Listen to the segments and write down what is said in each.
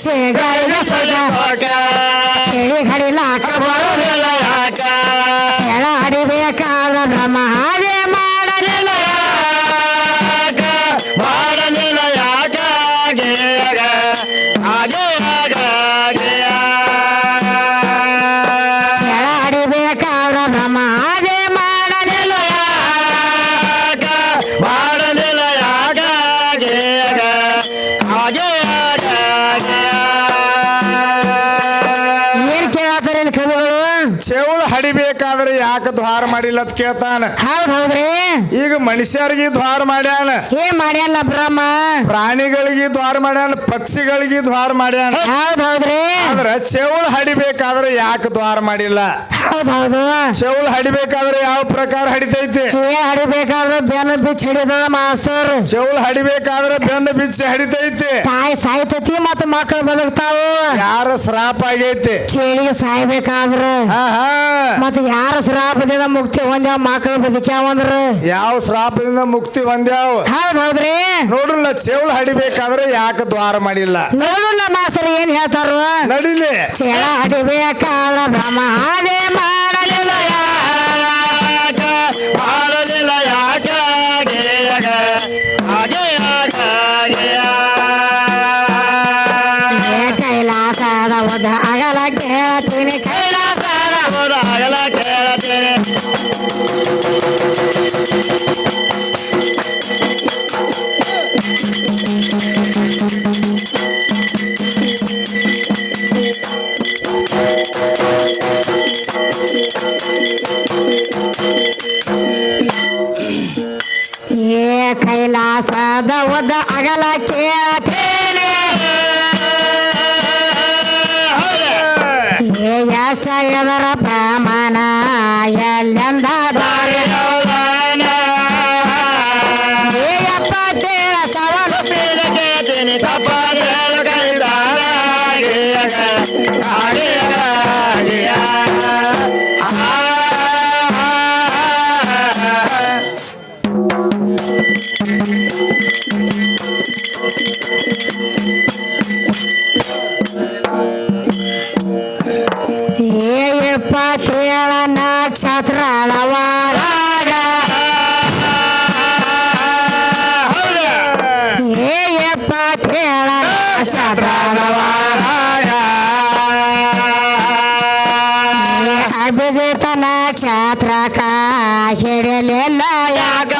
ಪಕ್ಷಿಗಳಿಗೆ ಚಳಿ ಹಡಿಲಾಕ ಬರುವುದಿಲ್ಲ ಯಾಕ ಚಳ ಹಡಿಬೇಕಾದ ಬ್ರಹ್ಮ ಹಾಗೆ ಮಾಡಲಿಲ್ಲ ಮಾಡಲಿಲ್ಲ ಯಾಕ ಹಾಗೆ ಚಳ ಹಡಿಬೇಕಾದ ಬ್ರಹ್ಮ ಹಾಗೆ ಮಾಡಲಿಲ್ಲ ಮಾಡಲಿಲ್ಲ ಯಾಕ ಹಾಗೆ ಏನ್ ಕೇಳತ್ತಾರ ಇಲ್ಲಿ ಕವಿಗಳು ಚೆವಳು ಹಡಿಬೇಕಾದ್ರೆ ಯಾಕೆ ದ್ವಾರ ಮಾಡಿಲ್ಲ ಅಂತ ಕೇಳ್ತಾನ ಹೌದ್ರಿ ಈಗ ಮನುಷ್ಯರಿಗೆ ದ್ವಾರ ಮಾಡ್ಯಾನ ಏನ್ ಮಾಡ್ಯಾನ ಬ್ರಹ್ಮ ಪ್ರಾಣಿಗಳಿಗೆ ದ್ವಾರ ಮಾಡ್ಯಾನ ಪಕ್ಷಿಗಳಿಗೆ ದ್ವಾರ ಮಾಡ್ಯಾನ ಹೌದ್ರಿ ಆದ್ರ ಚೆವಳು ಹಡಿಬೇಕಾದ್ರೆ ಯಾಕೆ ದ್ವಾರ ಮಾಡಿಲ್ಲ ಹೌದು ಚೆವಳು ಹಡಿಬೇಕಾದ್ರೆ ಯಾವ ಪ್ರಕಾರ ಹಡಿತೈತಿ ಹಡಿಬೇಕಾದ್ರೆ ಬೆನ್ನು ಬಿಚ್ಚ ಹಿಡಿದ ಮಾಸ್ತರ್ ಚೆವಳು ಹಡಿಬೇಕಾದ್ರೆ ಬೆನ್ನು ಬಿಚ್ಚಿ ಹಡಿತೈತಿ ತಾಯಿ ಸಾಯ್ತತಿ ಮತ್ತ ಮಕ್ಕಳು ಬದುಕ್ತಾವು ಯಾರ ಶ್ರಾಪ ಆಗೈತಿ ಚಳಿಗೆ ಸಾಯ್ಬೇಕಾದ್ರ ಮತ್ತ ಯಾರ ಶ್ರಾಪದಿಂದ ಮುಕ್ತಿ ಹೊಂದ್ಯಾವ ಮಕ್ಕಳು ಬದುಕ್ಯಾವಂದ್ರ ಯಾವ ಶ್ರಾಪದಿಂದ ಮುಕ್ತಿ ಹೊಂದ್ಯಾವ ಹೌದ್ರಿ ನೋಡ್ರಲ್ಲ ಚೆವಳು ಹಡಿಬೇಕಾದ್ರೆ ಯಾಕೆ ದ್ವಾರ ಮಾಡಿಲ್ಲ ನೋಡಲ್ಲ ಮಾಸ್ತರ್ ಏನ್ ಹೇಳ್ತಾರ ನಡಿಲಿ ಚಳ ಹಡಿಬೇಕಾದ್ರ ಬ್ರಹ್ಮ ಹಾಗೆ ಮಾಡಲಿಲ್ಲ ಮಾಡಲಿಲ್ಲ ಯಾಕ ಕೈಲಾಸದ ಒದ ಅಗಲ ಕೇಳತೀನಿ ಕೈಲಾಸದ ಹೋದ ಅಗಲ ಕೇಳತೀನಿ ಕೈಲಾಸದ ಒದ ಅಗಲ ಕೇಳತೀನಿ ಎಷ್ಟ ಎದರ ಪ್ರಮಾಣ ಎಲ್ಲೆಂದ ದಾರಿ ಎಪ್ಪತ್ತೇಳ ಸವಲು ಕೇಳ್ತೀನಿ ತಪ್ಪಾದ ಎಪ್ಪತ್ತೇಳ ನಕ್ಷತ್ರ ಅಳವಾರಾಗ ಎಪ್ಪತ್ತೇಳ ನಕ್ಷತ್ರ ಅಳವಾರಾಗ ಅಭಿಜಿತ ನಕ್ಷತ್ರಕ ಹಿಡಿಲಿಲ್ಲ ಯಾಕ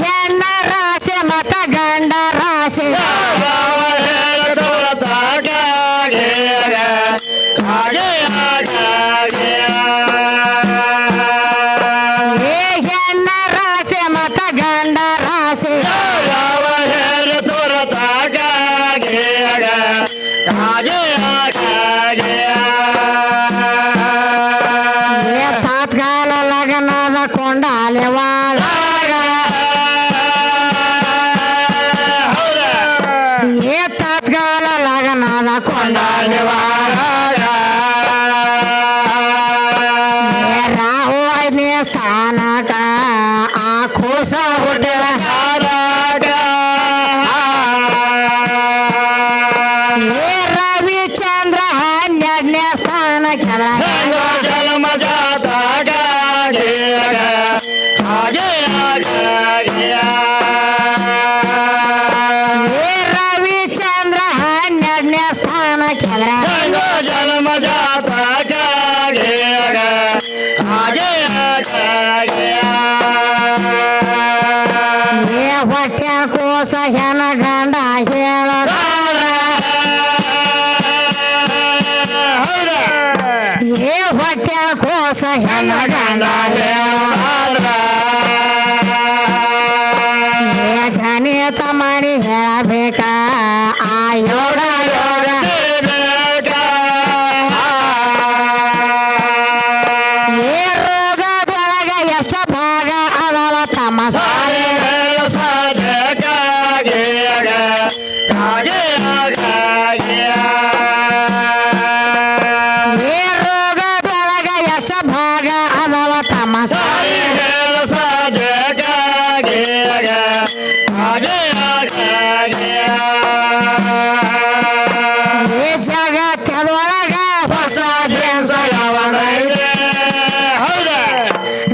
ಹೆಣ್ಣ ರಾಶಿ ಮತ ಗಂಡ ರಾಶಿ ಹೆಣ್ಣ ರಾಶಿ ಮತ ಗಂಡ ರಾಶಿ ತಾತ್ಕಾಲ ಲಗ್ನದ ಕೊಂಡಾಲೆ ಒಳಗ ತಾತ್ಕಾಲ ಲಗ್ನದ ಕೊಂಡಾಲೆ ಒಳಗ ರಾಹು ಐದನೇ ಸ್ಥಾನಕ ಆ ಕೂಸ ಹುಟ್ಟಿದ ರವಿಚಂದ್ರ 12ನೇ ಸ್ಥಾನಕ್ಕೆ ರವಿಚಂದ್ರ 12ನೇ ಸ್ಥಾನಕ್ಕೆ ಹೊಟ್ಟೆ ಕೋಸ ಹೆಣ ಗಂಡ ಹೇಳ ಹೊಟ್ಟೆ ಕೋಸ ಹೆಣ ಗಂಡ ಗಣಿತ ಮಾಡಿ ಹೇಳಬೇಕ ಆ ಯೋಗ ಯೋಗ ರೋಗದೊಳಗ ಎಷ್ಟ ಭಾಗ ಅದವ ತಮ್ಮ ಸಾರಿ ರೋಗದೊಳಗ ಎಷ್ಟ ಭಾಗ ಅದವ ತಮ್ಮ ಸಾರಿ ಈ ಜಗತ್ತದೊಳಗ ಹೊಸ ದೇಶ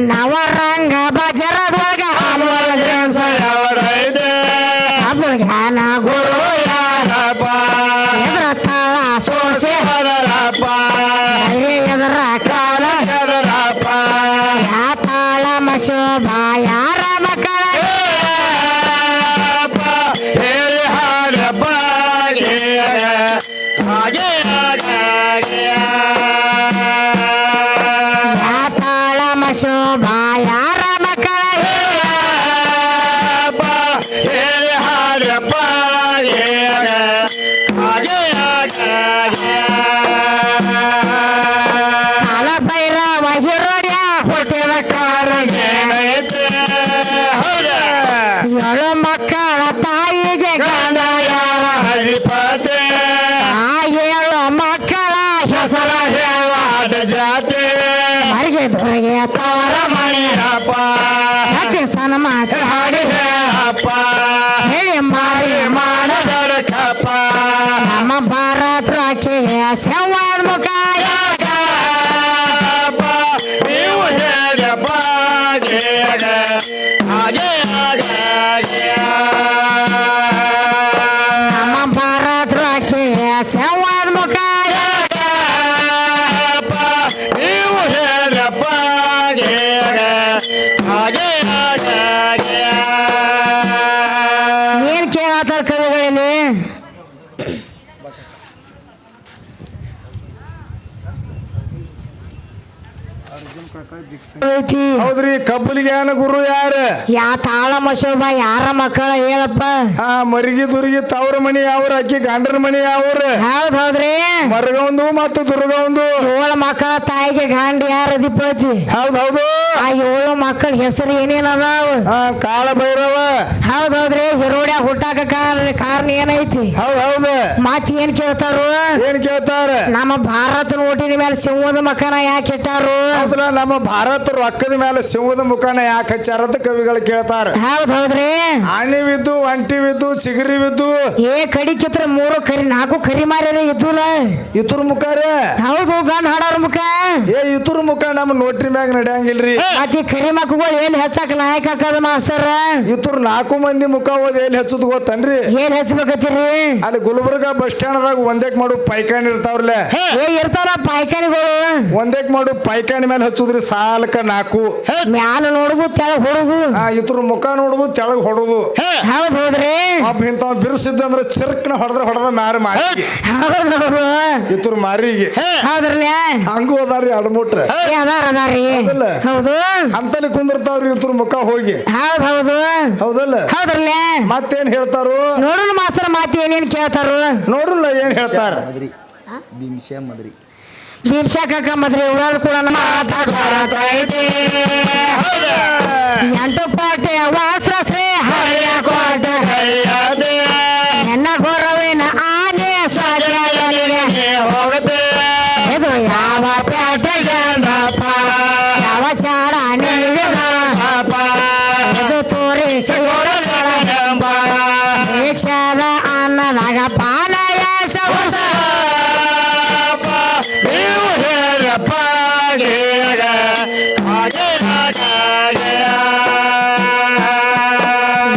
ನವರಂಗ ಬಜರದೊಳಗ ಹಲವಾರ ದೇಶ ಜ್ಞಾನ ಗುರು ಎದ್ರ ತಾಳ ಸೋಸೆ ಎದರ ಕಾಲ ಯಾ ತಾಳ ಮಶೋಭ ಯಾರ ಮಕ್ಕಳ ಯಾ ತಾಳ ಮಶೋಭ ಯಾರ ಮಕ್ಕಳ ಕಾಲ ಭೈರವ ಹಿರೋಡ್ಯ ಹುಟ್ಟಿದ ಕಾರಣ ಏಳು ಮಕ್ಕಳ ತಾಯಿಗೆ ಗಂಡ ಯಾವ ಆ ಏಳು ಮಕ್ಕಳ ಹೆಸರ ಮರಿಗೆ ದೊರೆಗೆ ತವರ ಮಣಿ ಸತ್ಯ ಸನ್ಮಾತ ಹಾಡಿ ಹೇಳಿ ಮಾರಿ ಮಾಡದರ ನಮ್ಮ ಭಾರತ ರಾಖಿಯ ಸಂವಾದ ಮುಖ ನಮ್ಮ ಭಾರತ ರಾಖಿಯ ಸಂವಾದ ಮುಖ ಏನ್ ಕೇಳತ್ತಾರ ಕವಿಗಳಲ್ಲಿ ಐತಿ ಹೌದ್ರಿ ಕಬ್ಬಲಿಗೆ ಏನ ಗುರು ಯಾರ ಯಾ ತಾಳ ಮಶೋಭ ಯಾರ ಮಕ್ಕಳ ಹೇಳಪ್ಪ ಹಾ ಮರಿಗಿ ದುರ್ಗಿ ತವ್ರ ಮನಿ ಯಾವ್ರ ಅಕ್ಕಿ ಗಂಡರ ಮನಿ ಯಾವ್ರ ಹೌದ್ ಹೌದ್ರಿ ಮರಗೊಂದು ಮತ್ತು ದುರ್ಗೊಂದು ಏಳು ಮಕ್ಕಳ ತಾಯಿಗೆ ಗಂಡ ಯಾರ ಅಧಿಪತಿ ಹೌದ್ ಹೌದು ಆ ಏಳು ಮಕ್ಕಳ ಹೆಸರು ಏನೇನ್ ಅದಾವ ಹಾ ಕಾಳ ಭೈರವ ಹೌದ್ ಹೌದ್ರಿ ಹಿರೋಡ್ಯ ಹುಟ್ಟಾಕ ಕಾರಣ ಏನೈತಿ ಹೌದ್ ಹೌದು ಮತ್ ಏನ್ ಕೇಳ್ತಾರು ಏನ್ ಕೇಳ್ತಾರ ನಮ್ಮ ಭಾರತ ನೋಟಿನ ಮೇಲೆ ಸಿಂಹದ ಮಕ್ಕನ ಯಾಕೆ ಇಟ್ಟಾರು ಹೌದ್ರ ನಮ್ಮ ಭಾರತ ರೊಕ್ಕದ ಮೇಲೆ ಸಿಂಹದ ಮುಖಾನ ಯಾಕೆ ಹಚ್ಚಾರಂತ ಕವಿಗಳು ಕೇಳ್ತಾರ ಹೌದ್ ಹೌದ್ರಿ ಆಣಿವಿದ್ದು ಒಂಟಿವಿದ್ದು ಚಿಗರಿವಿದ್ದು ಏ ಕಡಿ ಕಿತ್ರ ಮೂರು ಕರಿ ನಾಲ್ಕು ಕರಿ ಮಾರ್ಯಾರ ಇದ್ದುಲ ಇತರ ಮುಖಾರೇ ಹೌದು ಗಂಡ ಹಾಡೋರ್ ಮುಖ ಏ ಇತರ ಮುಖ ನಮ್ಮ ನೋಟ್ರಿ ಮ್ಯಾಗ ನಡೆಯಂಗಿಲ್ರಿ ಮತ್ ಈ ಕರಿ ಮಕ್ಕಳು ಏನ್ ಹೆಚ್ಚಾಕ ನಾಯಕ ಹಾಕದ ಮಾಸ್ತರ್ ಇತರ 4 ಮಂದಿ ಮುಖ ಓದಿ ಎಲ್ಲಿ ಹಚ್ಚುದು ಗೊತ್ತನ್ರಿ ಏನ್ ಹಚ್ಬೇಕತ್ತೀರಿ ಅಲ್ಲಿ ಗುಲ್ಬರ್ಗ ಬಸ್ ಸ್ಟ್ಯಾಂಡ್ ದಾಗ ಒಂದೇಕ್ ಮಾಡು ಪೈಖಾನಿ ಇರ್ತಾವ್ರಲ್ಲ ಏ ಇರ್ತಾರ ಪಾಯ್ಕಾನಿಗಳು ಒಂದೇಕ್ ಮಾಡು ಪೈಖಾನಿ ಮೇಲೆ ಹಚ್ಚುದ್ರಿ ಸಾಲಕ 4 ಮ್ಯಾಲ ನೋಡುದು ತೆಳಗ್ ಹೊಡುದು ಇತರ ಮುಖ ನೋಡುದು ತೆಳಗ್ ಹೊಡುದು ಹೌದ್ ಹೌದ್ರಿ ಒಬ್ಬ ಇಂತ ಬಿರ್ಸಿದ್ದಂದ್ರ ಚಿರ್ಕ್ನ ಹೊಡೆದ ಮ್ಯಾರ ಮಾರಿ ಹೌದು ಇತರ ಮಾರಿಗೆ ಹೌದ್ರಲ್ಲ ಹಂಗೂ ಅದಾರಿ ಅಡಮುಟ್ರ ಅದಾರಿ ಹೌದು ಅಂತಲ್ಲಿ ಕುಂದಿರ್ತಾವ್ರಿ ಇತರ ಮುಖ ಹೋಗಿ ಹೌದು ಹೌದಲ್ಲ ಹೌದ್ರಲ್ಲ ಮತ್ತೇನ್ ಹೇಳ್ತಾರು ನೋಡೋಣ ಮಾಸ್ತರ್ ಮಾತಿ ಏನೇನ್ ಕೇಳ್ತಾರು ನೋಡ್ರಲ್ಲ ಏನ್ ಹೇಳ್ತಾರ ಭೀಮ್ಸಾ ಕಾಕ ಮದ್ರಿ ಇವ್ರಾದ್ರು ಕೂಡ ಎಂಟು ಪಾಟೆ ವಾಸ್ರಸ್ರೆ ಹರಿಯ ಕೋಟ ಎನ್ನ ಗೊರವಿನ ಆನೆ ಸಾಧ್ಯ ಇದು ಯಾವ ಪೇಟೆಗೆ ಯಾವ ಚಾರ ಇದು ತೋರಿಸಿ ದೀಕ್ಷಾದ ಅನ್ನದಾಗ ಪಾಲಯ ಸವಸ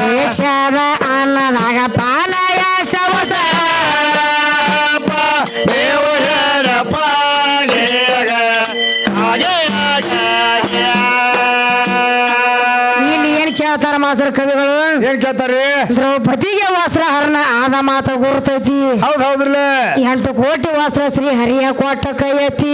ದೀಕ್ಷಾದ ಅನ್ನದಾಗ ಪಾಲಯ ಸವಸ ಇಲ್ಲಿ ಏನ್ ಕೇಳ್ತಾರ ಮಾಸ್ತರ ಕವಿಗಳು ಏನ್ ಕೇಳ್ತಾರಿ ದ್ರೌಪದಿಗೆ ವಸ್ತ್ರಹರಣ ಆದ ಮಾತ ಗುರುತೈತಿ ಹೌದ್ರಲ್ಲ 8 ಕೋಟಿ ವಸ್ತ್ರ ಶ್ರೀ ಹರಿಯ ಕೊಟ್ಟ ಕೈ ಎತ್ತಿ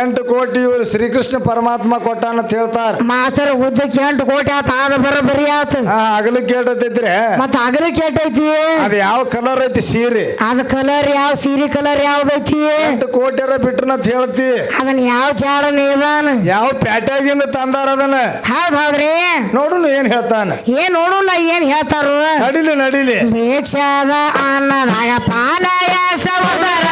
8 ಕೋಟಿ ಇವ್ರು ಶ್ರೀಕೃಷ್ಣ ಪರಮಾತ್ಮ ಕೊಟ್ಟಾನ ಅಂತ ಹೇಳ್ತಾರ ಮಾಸರ ಉದ್ದಕ್ಕೆ 8 ಕೋಟಿ ಆತ ಆದ ಬರೀ ಆತ ಅಗಲಕ್ಕೆ ಕೇಟೈತಿದ್ರೆ ಮತ್ತ ಅಗಲ ಕೆಟ್ಟೈತಿ ಅದ ಯಾವ ಕಲರ್ ಐತಿ ಸೀರೆ ಅದ ಕಲರ್ ಯಾವ ಸೀರೆ ಕಲರ್ ಯಾವ್ದೈತಿ 8 ಕೋಟಿಯರ ಬಿಟ್ರನ ಅಂತ ಹೇಳ್ತಿ ಅದನ್ನ ಯಾವ ಚಾಡನ ಇದಾನ ಯಾವ ಪ್ಯಾಟ್ಯಾಗಿಂದ ತಂದಾರ ಅದನ್ನ ಹೌದ್ರಿ ನೋಡು ಏನ್ ಹೇಳ್ತಾನ ಏನ್ ನೋಡಲ್ಲ ಏನ್ ಹೇಳ್ತಾರು ನಡಿಲಿ ಭಿಕ್ಷಾದ ಅನ್ನದಾಗ ಪಾಲಯ ಸಂವತ್ಸರ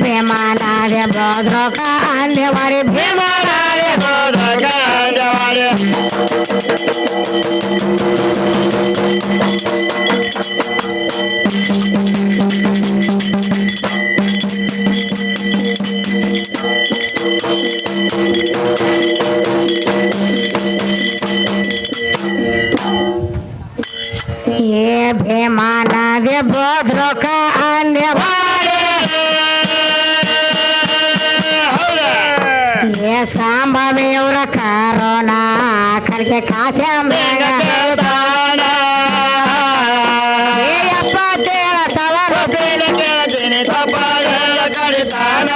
ಭೀಮ ಭೀಮನಾದೆ ಭದ್ರಕ ಅಂದ್ಯವಾಡಿ ಭೀಮನಾದೆ ಭದ್ರಕ ಅಂದ್ಯವಾಡಿ ಏ ಭೀಮನಾದೆ ಭದ್ರಕ ಅಂದ್ಯವಾಡಿ ಏ ಸಾಂಬವಿಯವರ ಕಾರೋಣ ಕರ್ಗೆ ಕಾಸ್ಯಾಂಬಾಗ ಎಪ್ಪತ್ತೇಳ ಸಾವಿರ ಕಡಿತಾನ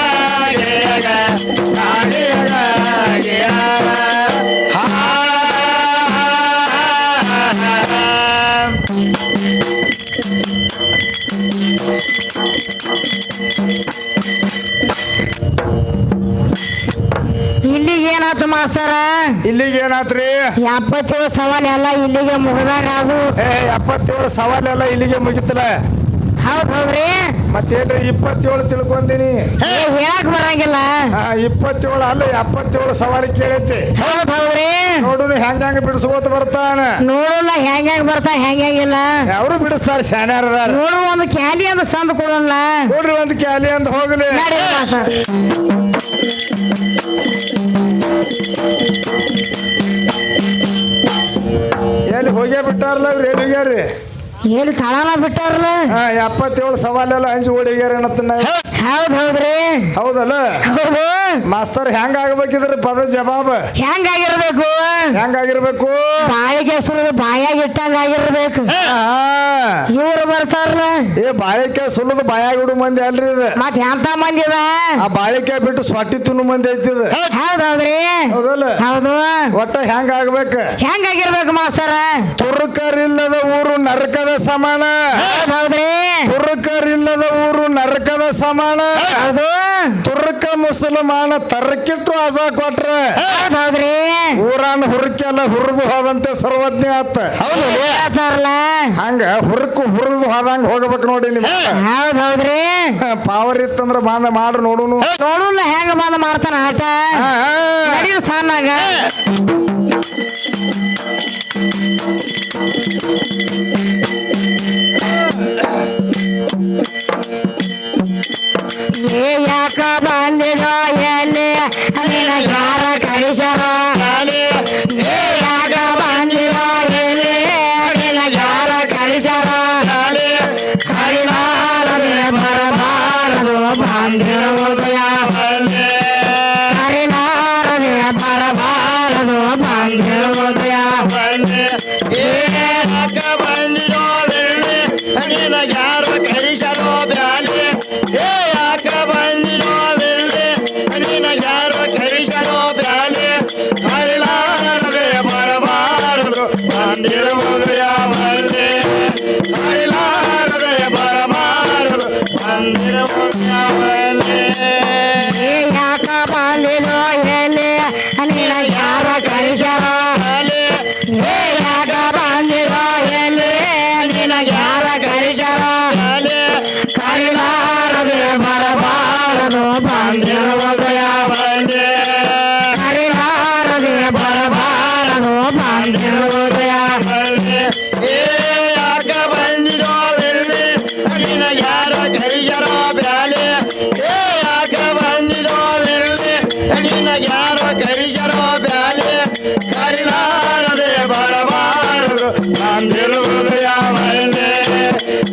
ಇಲ್ಲಿಗೆ ಏನಾಯ್ತು ಮಾಸ್ತರ ಇಲ್ಲಿಗೆ ಏನಾತ್ರಿ 77 ಸವಾಲ್ ಎಲ್ಲ ಇಲ್ಲಿಗೆ ಮುಗಿದಾಗ ಅದು 77 ಸವಾಲೆಲ್ಲ ಇಲ್ಲಿಗೆ ಮುಗಿತಲ್ಲ ಹೌದ್ರಿ ಮತ್ತೇನ್ರಿ 27 ತಿಳ್ಕೊಂದಿನಿ ಹೇಳಕ್ ಬರಂಗಿಲ್ಲ 27 ಅಲ್ಲ 77 ಸವಾರಿ ಕೇಳೈತಿ ಹೌದ್ರಿ ನೋಡು ಹೆಂಗ ಬಿಡಿಸ್ಕೋತ ಬರ್ತಾನ ನೋಡಲ್ಲ ಹೆಂಗ್ ಬರ್ತಾ ಹೆಂಗಿಲ್ಲ ಅವರು ಬಿಡಿಸ್ತಾರ ಶಾನ್ಯಾರದಾರ ನೋಡು ಒಂದು ಕ್ಯಾಲಿ ಅಂತ ಸಂದ್ ಕೊಡಲ್ಲ ನೋಡ್ರಿ ಒಂದು ಕ್ಯಾಲಿ ಅಂತ ಹೋಗ್ಲಿ ಎಲ್ಲಿ ಹೋಗೇ ಬಿಟ್ಟಾರಲ್ಲ ಅವ್ರು ಎಲ್ಲಿಗ್ಯಾರಿ ಎಲ್ಲಿ ತಳನ ಬಿಟ್ಟಾರಲ್ಲ 77 ಸವಾಲೆಲ್ಲ ಹಂಚಿ ಓಡಿಗ್ಯಾರ ಅನ್ನತ್ತನ್ನ ಹೌದ್ರಿ ಹೌದಲ್ಲ ಹೌದು ಮಾಸ್ತರ್ ಹೆಂಗ ಆಗ್ಬೇಕಿದ್ರಿ ಪದ ಜವಾಬ ಹೆಂಗಾಗಿರ್ಬೇಕು ಹೆಂಗಾಗಿರ್ಬೇಕು ಬಾಯಿಗೆ ಸುಳಿದು ಬಾಯಾಗ ಇಟ್ಟಂಗ ಆಗಿರ್ಬೇಕು ಇವ್ರು ಬರ್ತಾರಲ್ಲ ಬಾಳಿಕೆ ಸುಲಿದು ಬಾಯಾಗ ಇಡು ಮಂದಿ ಅಲ್ರಿ ಇದು ಮತ್ ಎಂತ ಮಂದಿ ಇದ ಆ ಬಾಳಿಕೆ ಬಿಟ್ಟು ಸೊಟ್ಟಿ ತಿನ್ನು ಮಂದಿ ಐತಿದ ಹೌದೌದ್ರಿ ಹೌದಲ್ಲ ಹೌದು ಒಟ್ಟ ಹೆಂಗ ಆಗ್ಬೇಕ ಹೆಂಗಾಗಿರ್ಬೇಕು ಮಾಸ್ತರ ತುರುಕರಿಲ್ಲದ ಊರು ನರಕದ ಸಮಾನ ಹೌದ್ರಿ ತುರುಕರಿಲ್ಲದ ಊರು ನರಕದ ಸಮಾನ ಹೌದು ತುರ್ಕ ಮುಸಲ್ಮಾನ ತರಕಿಟ್ಟು ಆಸ ಕೊಟ್ರ ಹೌದ್ರಿ ಊರಾನ ಹುರುಕೆಲ್ಲ ಹುರಿದು ಹೋದಂತೆ ಸರ್ವಜ್ಞ ಆತ ಹೇಳ್ತಾರಲ್ಲ ಹಂಗ ಹುರಿದು ಹೋದಂಗ ಹೋಗ್ಬೇಕು ನೋಡಿ ನಿಮ್ ಹೌದ್ರಿ ಪಾವರ್ ಇತ್ತಂದ್ರ ಬಂದ ಮಾಡ್ರಿ ನೋಡುನು ನೋಡುಲ್ಲ ಹೆಂಗ ಬಂದ ಮಾಡ್ತಾನ ಆಟ ನಡೀರು ಸಣ್ಣಾಗ ಯಾಕ ಬಂದಿದ ಎಲ್ಲಿ ನಿನ್ನ ಯಾರ ಕಳಿಸರ ಯಾಕ ಬಂದಿದ ಎಲ್ಲಿ ನಿನ್ನ ಯಾರ ಕಳಿಸರ ಕರಿಲಾರದೆ ಬರಬಾರದು ಬಂದಿರುವುದು ಕರಿಲಾರದೆ ಬರಬಾರದು ಬಂದಿರುವುದು ಬಂದಿರೋ ಬೆಳ್ಳಿ ನಿನ್ನ ಯಾರ ಕಳಿಸರೋ ಬ್ಯಾಲಿ ಯಾಕ ಬಂದಿರೋ ಬೆಳ್ಳಿ ನಿನ್ನ ಯಾರ ಕಳಿಸರೋ ಬ್ಯಾಲಿ ಹರಿಲಾರದೆ ಬರಬಾರದು ಬಂದಿರುವುದು ಯಾವಲ್ಲಿ ಹರಿಲಾರದೆ ಬರಬಾರದು ಬಂದಿರುವುದು ಯಾವಲ್ಲಿ ಯಾಕ ಬಂದಿರೋ ಎಲ್ಲಿ ನಿನ್ನ ಯಾರ ಕಳಿಸರ ಯಾಕ ಬಂದಿರೋ ಎಲ್ಲಿ ನಿನ್ನ ಯಾರ ಕಳಿಸರ ಕರಿಲಾರದೆ ಬರಬಾರದು ಬಂದಿರುವುದು ಯಾವಲ್ಲಿ ಕರಿಲಾರದೆ ಬರಬಾರದು ಬಂದಿರುವುದು ಯಾವಲ್ಲಿ ಯಾಕ ಬಂದಿರೋ ಬೆಳ್ಳಿ ನಿನ್ನ ಯಾರ ಕಳಿಸರೋ ಬ್ಯಾಲಿ ಯಾಕ ಬಂದಿರೋ ಬೆಳ್ಳಿ ನಿನ್ನ ಯಾರ ಕಳಿಸರೋ ಬ್ಯಾಲಿ ಕರಿಲಾರದೆ ಬರಬಾರದು ಬಂದಿರುವುದು ಯಾವಲ್ಲಿ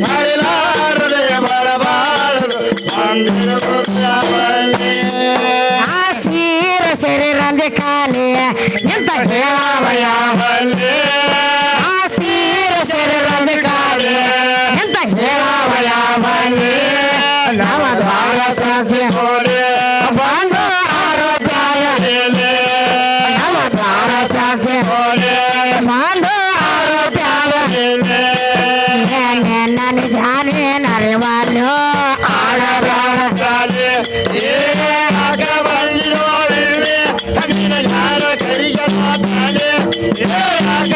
ಕರಿಲಾರದೆ ಬರಬಾರದು ಬಂದಿರುವುದು ಯಾವಲ್ಲಿ ಆ ಸೀರ ಶರೀರಂದೆ ಖಾಲಿ ಎಂತ ಹೇಳವ ಯಾವಲ್ಲಿ ಆ ಸೀರ ಶರೀರಂದೆ ಖಾಲಿ ಎಂತ ಹೇಳವ ಯಾವಲ್ಲಿ ನವ ದ್ವಾರ ಸಾಧ್ಯ ಬಂದು ಆರೋಗ್ಯ ನವ ದ್ವಾರ ಸಾಧ್ಯ ಬಂದು ಆರೋಗ್ಯ ನನ್ನ ಜಾನೇ ನರಿವಾಲ್ಯೋ ಆಡಬೇಡ ಯಾಕ ಬಂದಿರೋ ಬೆಳ್ಳಿ ನಿನ್ನ ಯಾರ ಕಳಿಸರೋ ಬ್ಯಾಲಿ ಯಾಕ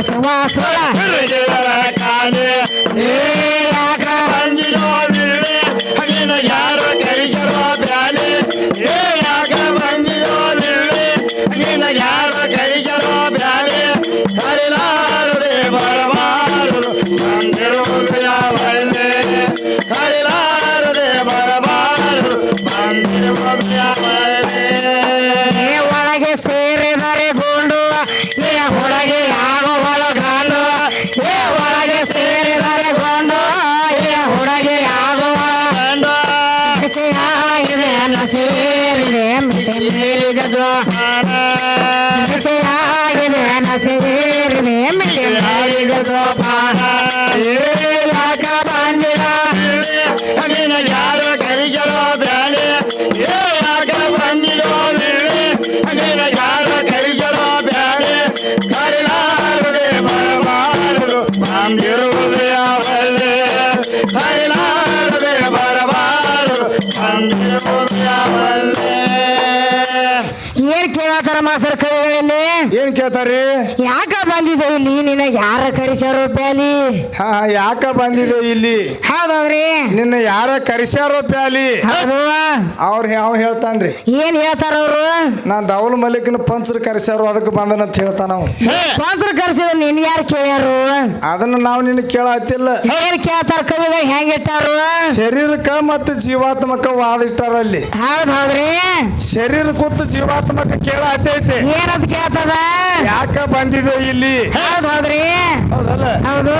ಶಿವ ಸುಳ ಹಿರಿಯರ ಕಾಲೆ ಯಾಕ ಬಂದಿರೋ ಬಿಳ್ಳೆ ನಿನ್ನ ಯಾರು ಕರಿಸರೋ ಬ್ಯಾಲೆ ಯಾಕ ಬಂದಿರೋ ಬಿಳ್ಳೆ ನಿನ್ನ ಯಾರು ಕರಿಸರೋ ಬ್ಯಾಲೆ ಕರಿಲಾರದೆ ಬರಬಾರದು ಬಂದಿರುವುದು ಯಾವಲ್ಲೇ ಕರಿಲಾರದೆ ಬರಬಾರದು ಬಂದಿರುವುದು ಯಾವಲ್ಲೇ ಒಳಗೆ ಸೇರಿದರೆ ಗುಂಡು ಹೊರಗೆ ಆಗುವಳು ಗಂಡು ಒಳಗೆ ಸೇರಿದರೆ ಗುಂಡು ಹೊರಗೆ ಆಗುವ ಬಿಸಿಯಾಗಿದೆ ಸೇರಿದೆ ಮಿತಿಗದು ಬಿಸಿಯಾಗಿದೆ ಸೇರಿದೆ ಮಿತಿಗದು ಯಾಕ ಬಂದಿಲ್ಲ ನಿನ್ನ ಯಾರು ಕರಿಸರೋ ಬ್ಯಾಲೆ ಯಾಕ ಬಂದಿರೋ ಬಿಳ್ಳೆ ನಿನ್ನ ಯಾರು ಕರಿಸರೋ ಬ್ಯಾಲೆ ಕರಿಲಾರದೆ ಬರಬಾರದು ಬಂದಿರುವುದು ಯಾವಲ್ಲೇ ಕರಿಲಾರದೆ ಬರಬಾರದು ಬಂದಿರುವುದು ಯಾವಲ್ಲೇ ಏನ್ ಕೇಳತ್ತಾರ ಮಾಸ್ತರ್ ಕವಿಗಳಲ್ಲಿ ಏನ್ ಕೇಳ್ತಾರಿ? ಯಾಕ ಬಂದಿದೆ ಇಲ್ಲಿ ನಿನಗೆ ಯಾರ ಕರಿಸಾರೋ ಪ್ಯಾಲಿ ಹಾ ಯಾಕ ಬಂದಿದೆ ಇಲ್ಲಿ? ಹೌದೌದ್ರಿ ನಿನ್ನ ಯಾರ ಕರಿಸ್ಯಾರೋ ಪ್ಯಾಲಿ? ಹೌದು ಅವ್ ಹೇಳ್ತಾನ್ರಿ ಏನ್ ಹೇಳ್ತಾರ ಅವ್ರು ನಾನ್ ದೌಲ್ ಮಲಿಕ್ನ ಪಂಚರ್ ಕರಿಸ್ಯಾರೋ ಅದಕ್ಕೆ ಬಂದನಂತ ಹೇಳ್ತಾನ ಅವ. ಸ್ಪಾನ್ಸರ್ ಕರ್ಸಿದ್ರೆ ನಿನ್ ಯಾರು ಕೇಳ್ಯಾರು ಅದನ್ನ ನಾವು ನಿನ್ನ ಕೇಳತ್ತಿಲ್ಲ. ಏನ್ ಕೇಳ್ತಾರ ಕವಿಗಳು ಹೆಂಗ್ ಇಟ್ಟಾರು ಶರೀರಕ್ಕ ಮತ್ತು ಜೀವಾತ್ಮಕ ವಾದ ಇಟ್ಟಾರ ಅಲ್ಲಿ. ಹೌದೌದ್ರಿ ಶರೀರ ಕೂತು ಜೀವಾತ್ಮಕ ಕೇಳ ಹತ್ತೈತೆ ಏನಂತ ಕೇಳ್ತದ ಯಾಕ ಬಂದಿದೆ ಇಲ್ಲಿ? ಹೌದೌದ್ರಿ ಹೌದಲ್ಲ? ಹೌದು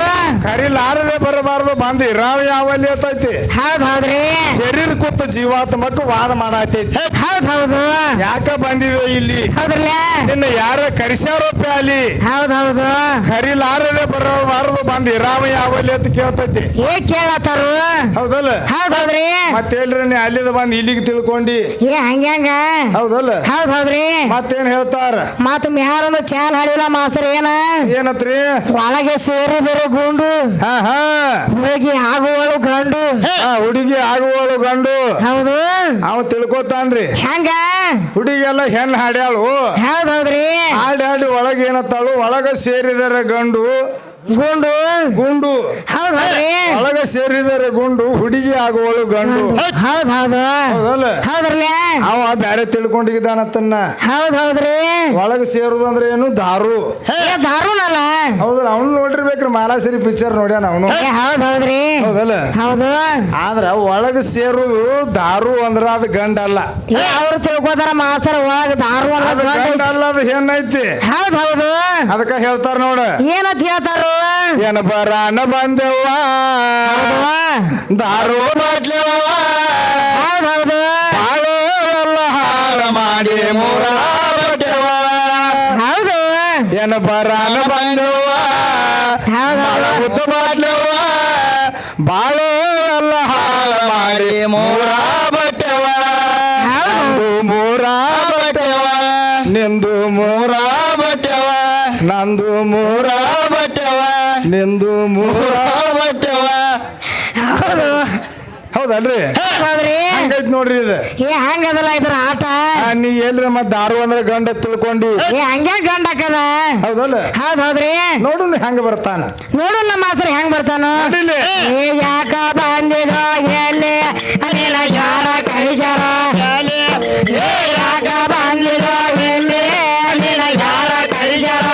ಕರಿಲಾರದೆ ಬರಬಾರದು ಬಂದಿ ರಾವ್ ಯಾವಲ್ಲಿ ಐತಿ. ಹೌದೌದ್ರಿ ಶರೀರ ಕೂತು ಜೀವಾತ್ಮಕ ವಾದ ಮಾಡತೈತಿ. ಹೌದೌದು ಯಾಕ ಬಂದಿದೆ ಇಲ್ಲಿ? ಹೌದ್ರಲ್ಲ ನಿನ್ನ ಯಾರ ಕರಿಸ್ಯಾರೋ ಪ್ಯಾಲಿ? ಹೌದೌದು ಕರಿಲಾರದೆ ಬರಬಾರದು ಬಂದಿ ರಾವ ಯಾವಲ್ಲಿ ಅಂತ ಕೇಳ್ತೈತಿ. ಏನ್ ಕೇಳತ್ತಾರು ಹೌದಲ್ಲ? ಹೌದೌದ್ರಿ ಮತ್ತೆ ಹೇಳ್ರಿ ನೀ ಅಲ್ಲಿದ ಬಂದು ಇಲ್ಲಿಗೆ ತಿಳ್ಕೊಂಡಿ. ಏ ಹಂಗ್ಯಾಂಗ ಹೌದಲ್ಲ? ಹೌದೌದ್ರಿ ಮತ್ತೇನ್ ಹೇಳ್ತಾರ? ಮತ್ ಮ್ಯಾರನು ಚಾಲ್ ಹಾಡಿಲ್ಲ ಮಾಸ್ತರ್ ಏನ ಏನತ್ರಿ? ಒಳಗೆ ಸೇರಿ ಬರೋ ಗುಂಡು ಹಾ ಹಾ ಹೋಗಿ ಆಗುವಳು ಗಂಡು ಹುಡುಗಿ ಆಗುವಳು ಗಂಡು. ಹೌದು ಅವ ತಿಳ್ಕೊತಾನ್ರಿ. ಹೆಂಗ ಹುಡುಗಿಯೆಲ್ಲ ಹೆಣ್ಣು ಹಾಡ್ಯಾಳು. ಹೌದೌದ್ರಿ ಹಾಡಿ ಹಾಡಿ ಒಳಗೆ ಏನತ್ತಾಳು? ಒಳಗ ಸೇರಿದರೆ ಗಂಡು ಗುಂಡು ಗುಂಡು. ಹೌದೌದ್ರಿ ಒಳಗ ಸೇರಿದರೆ ಗುಂಡು ಹುಡುಗಿ ಆಗುವಳು ಗಂಡು. ಹೌದೌದು ಹೌದಲ್ಲ? ಹೌದ್ರಲ್ಲ ಅವ ಬ್ಯಾರೆ ತಿಳ್ಕೊಂಡಿದ್ದಾನತ್ತನ್ನ. ಹೌದೌದ್ರಿ ಒಳಗ ಸೇರುದು ಅಂದ್ರೆ ಏನು? ದಾರು. ದಾರುನಲ್ಲ ಹೌದಲ್ಲ? ಅವ್ನು ನೋಡಿರ್ಬೇಕ್ರಿ ಮಾಲಾಶ್ರೀ ಪಿಕ್ಚರ್ ನೋಡ್ಯಾನ ಅವನು. ಹೌದೌದ್ರಿ ಹೌದಲ್ಲ? ಹೌದು ಆದ್ರ ಒಳಗ ಸೇರುದು ದಾರು ಅಂದ್ರ ಅದು ಗಂಡಲ್ಲ. ಅವ್ರು ತಿಳ್ಕೊತಾರ ಮಾಸ್ತರ್ ಒಳಗ ದಾರು ಅದು ಗಂಡಲ್ಲ, ಅದು ಹೆಣ್ಣೈತಿ. ಹೌದೌದು ಅದಕ್ಕ ಹೇಳ್ತಾರ ನೋಡ. ಏನಂತ ಹೇಳ್ತಾರು ಏನ ಬರಾನ ಬಂದೆವ್ವ ದಾರು ಬಾಟ್ಲೆವ್ವ ಹೌದೌದು ಬಾಳು ಎಲ್ಲ ಹಾಳ ಮಾಡಿ ಮೂರ ಬಟ್ಟೆವ್ವ. ಹೌದು ಏನ ಬರಾನ ಬಂದೆವ್ವ ಹೌದೌದು ಉದ್ದ ಬಾಟ್ಲೆವ್ವ ಬಾಳು ಎಲ್ಲ ಹಾಳ ಮಾಡಿ ಮೂರ ಬಟ್ಟೆವ್ವ. ನಂದು ಮೂರ ಬಟ್ಟೆವ್ವ ನಿಂದು ಮೂರ ಬಟ್ಟೆವ್ವ ನಂದು ಮೂರ ಬಟ್ಟೆವ್ವ ನಿಂದು ಮೂರ ಬಟ್ಟೆವ್ವ. ಹೌದು ಹೌದಲ್ರಿ? ಹೌದ್ರಿ ಹಂಗೈತ್ ನೋಡ್ರಿ ಇದು. ಏ ಹಂಗದಲ್ಲ ಇದ್ರ ಆಟ ನೀ ಎಲ್ರಿ ಮತ್ ದಾರು ಅಂದ್ರೆ ಗಂಡ ತಿಳ್ಕೊಂಡಿ. ಏ ಹಂಗ್ಯಾ ಗಂಡ ಹಾಕದ ಹೌದಲ್ಲ? ಹೌದೌದ್ರಿ ನೋಡು ನೀ ಹೆಂಗ ಬರ್ತಾನ. ನೋಡು ನಮ್ಮ ಹೆಸರು ಹೆಂಗ್ ಬರ್ತಾನ. ನಡಿಲಿ. ಏ ಯಾಕ ಬಂದಿದೋ ಎಲ್ಲಿ ಅನಿಲ ಯಾರ ಕಳಿಸಾರ ಏ ಯಾಕ ಬಂದಿದೋ ಎಲ್ಲಿ ಅನಿಲ ಯಾರ ಕಳಿಸಾರ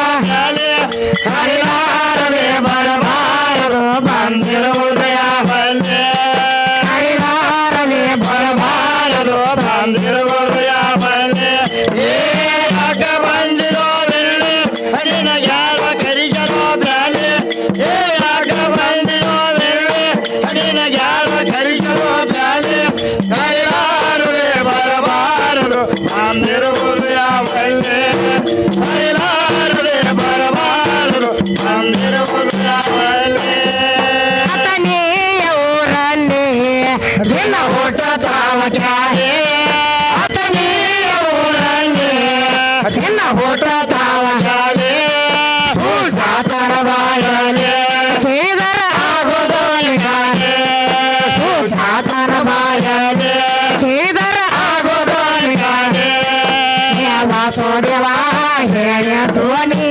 ಕರಿಲಾರದೆ ಬರಬಾರದು ಬಂದಿರುವುದು ಯಾವಲ್ಲೇ ಕರಿಲಾರದೆ ಬರಬಾರದು ಬಂದಿರುವುದು ಯಾವಲ್ಲೇ ಯಾಕ ಬಂದಿರೋ ಬೆಳ್ಳಿ ನಿನ್ನ ಯಾರ ಕರಿಸರೋ ಬ್ಯಾಲೆ ಯಾಕ ಬಂದಿರೋ ಬೆಳ್ಳಿ ನಿನ್ನ ಯಾರ ಕರಿಸರೋ ಬ್ಯಾಲೆ ಕರಿಲಾರದೆ ಬರಬಾರದು ಬಂದಿರುವುದು ಯಾವಲ್ಲೇ ಕರಿಲಾರದೆ ಬರಬಾರದು ಬಂದಿರುವುದು ಯಾವಲ್ಲೇ ಅತನಿಯ ಊರಲ್ಲಿ ನಿನ್ನ ಊಟ ತಾವಕ್ಯಾರೆ ಅತನಿಯ ಊರಲ್ಲಿ ನಿನ್ನ ಊಟ ತಾವಕ್ಯಾರೆ ಸುಜಾತರ ಬಾಯಲೆ ಕೇಳಿದರ ಆಗೋದು ನಿಗಾರೆ ಸುಜಾತರ ಬಾಯಲೆ ಕೇಳಿದರ ಆಗೋದು ನಿಗಾರೆ ವಾಸುದೇವ ಹೇಳ ಧ್ವನಿ